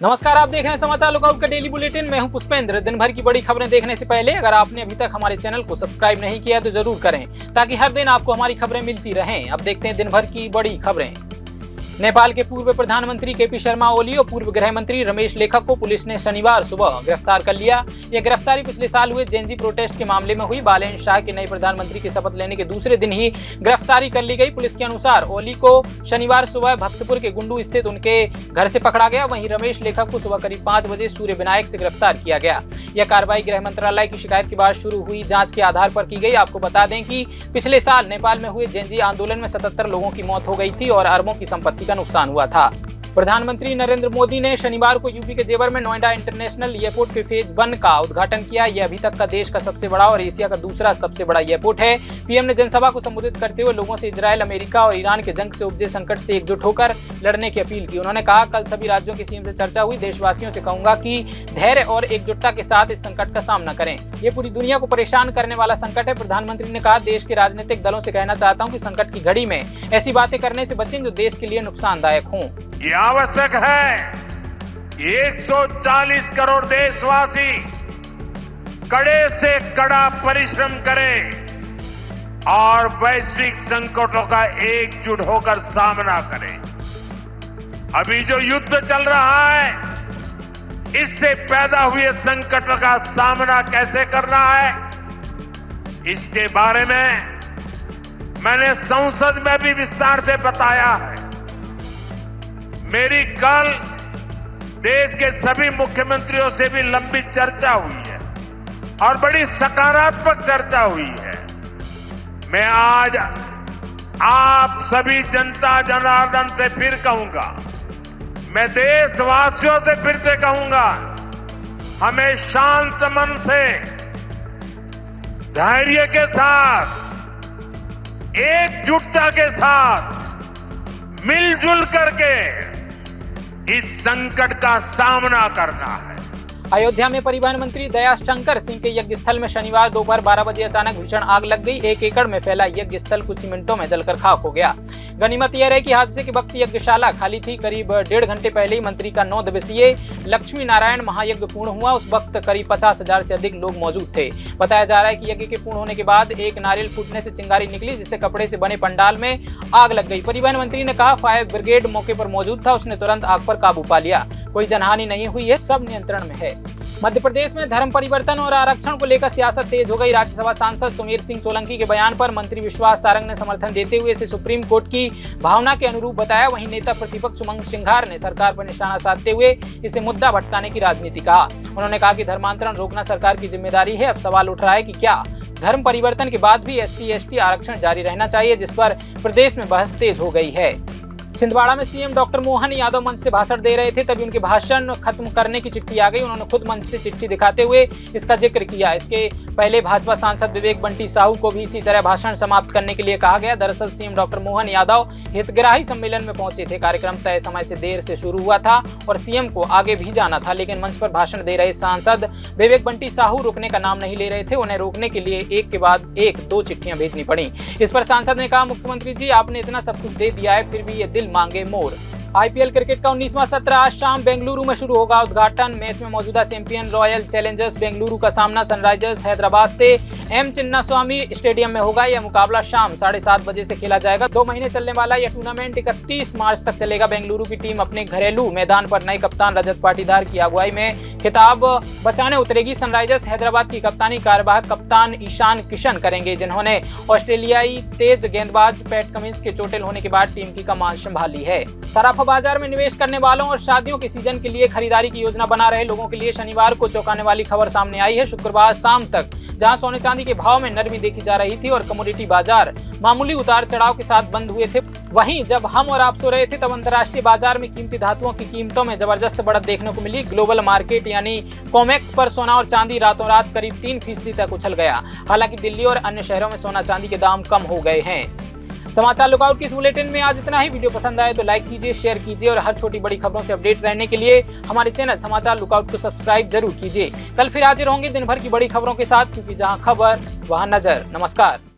नमस्कार, आप देख रहे हैं समाचार लुकआउट का डेली बुलेटिन। मैं हूं पुष्पेंद्र। दिन भर की बड़ी खबरें देखने से पहले अगर आपने अभी तक हमारे चैनल को सब्सक्राइब नहीं किया तो जरूर करें, ताकि हर दिन आपको हमारी खबरें मिलती रहें। अब देखते हैं दिन भर की बड़ी खबरें। नेपाल के पूर्व प्रधानमंत्री केपी शर्मा ओली और पूर्व गृह मंत्री रमेश लेखक को पुलिस ने शनिवार सुबह गिरफ्तार कर लिया। यह गिरफ्तारी पिछले साल हुए जेएनजी प्रोटेस्ट के मामले में हुई। बालेन शाह के नए प्रधानमंत्री की शपथ लेने के दूसरे दिन ही गिरफ्तारी कर ली गई। पुलिस के अनुसार ओली को शनिवार सुबह भक्तपुर के गुंडू स्थित उनके घर से पकड़ा गया। वहीं रमेश लेखक को सुबह करीब 5 बजे सूर्य विनायक से गिरफ्तार किया गया। यह कार्रवाई गृह मंत्रालय की शिकायत के बाद शुरू हुई जांच के आधार पर की गई। आपको बता दें कि पिछले साल नेपाल में हुए जेएनजी आंदोलन में 77 लोगों की मौत हो गई थी और अरबों की संपत्ति का नुकसान हुआ था। प्रधानमंत्री नरेंद्र मोदी ने शनिवार को यूपी के जेवर में नोएडा इंटरनेशनल एयरपोर्ट के फेज 1 का उद्घाटन किया। यह अभी तक का देश का सबसे बड़ा और एशिया का दूसरा सबसे बड़ा एयरपोर्ट है। पीएम ने जनसभा को संबोधित करते हुए लोगों से इजरायल, अमेरिका और ईरान के जंग से उपजे संकट से एकजुट होकर लड़ने की अपील की। उन्होंने कहा, कल सभी राज्यों की सीएम से चर्चा हुई। देशवासियों से कहूंगा कि धैर्य और एकजुटता के साथ इस संकट का सामना करें। ये पूरी दुनिया को परेशान करने वाला संकट है। प्रधानमंत्री ने कहा, देश के राजनीतिक दलों से कहना चाहता हूँ कि संकट की घड़ी में ऐसी बातें करने से बचें जो देश के लिए नुकसानदायक हों। ये आवश्यक है कि 140 करोड़ देशवासी कड़े से कड़ा परिश्रम करें और वैश्विक संकटों का एकजुट होकर सामना करें। अभी जो युद्ध चल रहा है, इससे पैदा हुए संकट का सामना कैसे करना है, इसके बारे में मैंने संसद में भी विस्तार से बताया है। मेरी कल देश के सभी मुख्यमंत्रियों से भी लंबी चर्चा हुई है और बड़ी सकारात्मक चर्चा हुई है। मैं आज आप सभी जनता जनार्दन से फिर कहूंगा, मैं देशवासियों से फिर से कहूंगा, हमें शांत मन से, धैर्य के साथ, एकजुटता के साथ मिलजुल करके इस संकट का सामना करना है। अयोध्या में परिवहन मंत्री दया शंकर सिंह के यज्ञ स्थल में शनिवार दोपहर 12 बजे अचानक भीषण आग लग गई। 1 एकड़ में फैला यज्ञ स्थल कुछ ही मिनटों में जलकर खाक हो गया। गनीमत यह रही कि हादसे के वक्त यज्ञशाला खाली थी। करीब 1.5 घंटे पहले ही मंत्री का 9 दिवसीय लक्ष्मी नारायण महायज्ञ पूर्ण हुआ। उस वक्त करीब 50,000 से अधिक लोग मौजूद थे। बताया जा रहा है कि यज्ञ के पूर्ण होने के बाद एक नारियल फूटने से चिंगारी निकली, जिससे कपड़े से बने पंडाल में आग लग गई। परिवहन मंत्री ने कहा, फायर ब्रिगेड मौके पर मौजूद था, उसने तुरंत आग पर काबू पा लिया। कोई जनहानि नहीं हुई है, सब नियंत्रण में है। मध्य प्रदेश में धर्म परिवर्तन और आरक्षण को लेकर सियासत तेज हो गई। राज्यसभा सांसद सुमेर सिंह सोलंकी के बयान पर मंत्री विश्वास सारंग ने समर्थन देते हुए इसे सुप्रीम कोर्ट की भावना के अनुरूप बताया। वहीं नेता प्रतिपक्ष उमंग सिंघार ने सरकार पर निशाना साधते हुए इसे मुद्दा भटकाने की राजनीति कहा। उन्होंने कहा कि धर्मांतरण रोकना सरकार की जिम्मेदारी है। अब सवाल उठ रहा है कि क्या धर्म परिवर्तन के बाद भी SC/ST आरक्षण जारी रहना चाहिए, जिस पर प्रदेश में बहस तेज हो गई है। छिंदवाड़ा में सीएम डॉक्टर मोहन यादव मंच से भाषण दे रहे थे, तभी उनके भाषण खत्म करने की चिट्ठी आ गई। उन्होंने खुद मंच से चिट्ठी दिखाते हुए इसका जिक्र किया। इसके पहले भाजपा सांसद विवेक बंटी साहू को भी इसी तरह भाषण समाप्त करने के लिए कहा गया। दरअसल सीएम डॉक्टर मोहन यादव हितग्राही सम्मेलन में पहुंचे थे। कार्यक्रम तय समय से देर से शुरू हुआ था और सीएम को आगे भी जाना था, लेकिन मंच पर भाषण दे रहे सांसद विवेक बंटी साहू रुकने का नाम नहीं ले रहे थे। उन्हें रोकने के लिए एक के बाद एक 2 चिट्ठियां भेजनी पड़ी। इस पर सांसद ने कहा, मुख्यमंत्री जी, आपने इतना सब कुछ दे दिया है, फिर भी ये दिल मांगे मोर। आईपीएल क्रिकेट का 19वां सत्र आज शाम बेंगलुरु में शुरू होगा। उद्घाटन मैच में मौजूदा चैंपियन रॉयल चैलेंजर्स बेंगलुरु का सामना सनराइजर्स हैदराबाद से एम चिन्नास्वामी स्टेडियम में होगा। यह मुकाबला शाम 7:30 बजे से खेला जाएगा। 2 महीने चलने वाला यह टूर्नामेंट 31 मार्च तक चलेगा। बेंगलुरु की टीम अपने घरेलू मैदान पर नए कप्तान रजत पाटीदार की अगुवाई में खिताब बचाने उतरेगी। सनराइजर्स हैदराबाद की कप्तानी कार्यवाहक कप्तान ईशान किशन करेंगे, जिन्होंने ऑस्ट्रेलियाई तेज गेंदबाज पैट कमिंस के चोटिल होने के बाद टीम की कमान संभाली है। सराफा बाजार में निवेश करने वालों और शादियों के सीजन के लिए खरीदारी की योजना बना रहे लोगों के लिए शनिवार को चौंकाने वाली खबर सामने आई है। शुक्रवार शाम तक जहां सोने चांदी के भाव में नरमी देखी जा रही थी और कमोडिटी बाजार मामूली उतार चढ़ाव के साथ बंद हुए थे, वहीं जब हम और आप सो रहे थे तब अंतर्राष्ट्रीय बाजार में कीमती धातुओं की कीमतों में जबरदस्त बढ़त देखने को मिली। ग्लोबल मार्केट यानी कॉमेक्स पर सोना और चांदी रातों रात करीब 3% तक उछल गया। हालांकि दिल्ली और अन्य शहरों में सोना चांदी के दाम कम हो गए हैं। समाचार लुकआउट की इस बुलेटिन में आज इतना ही। वीडियो पसंद आए तो लाइक कीजिए, शेयर कीजिए और हर छोटी बड़ी खबरों से अपडेट रहने के लिए हमारे चैनल समाचार लुकआउट को सब्सक्राइब जरूर कीजिए। कल फिर हाजिर होंगे दिन भर की बड़ी खबरों के साथ, क्योंकि जहां खबर वहां नजर। नमस्कार।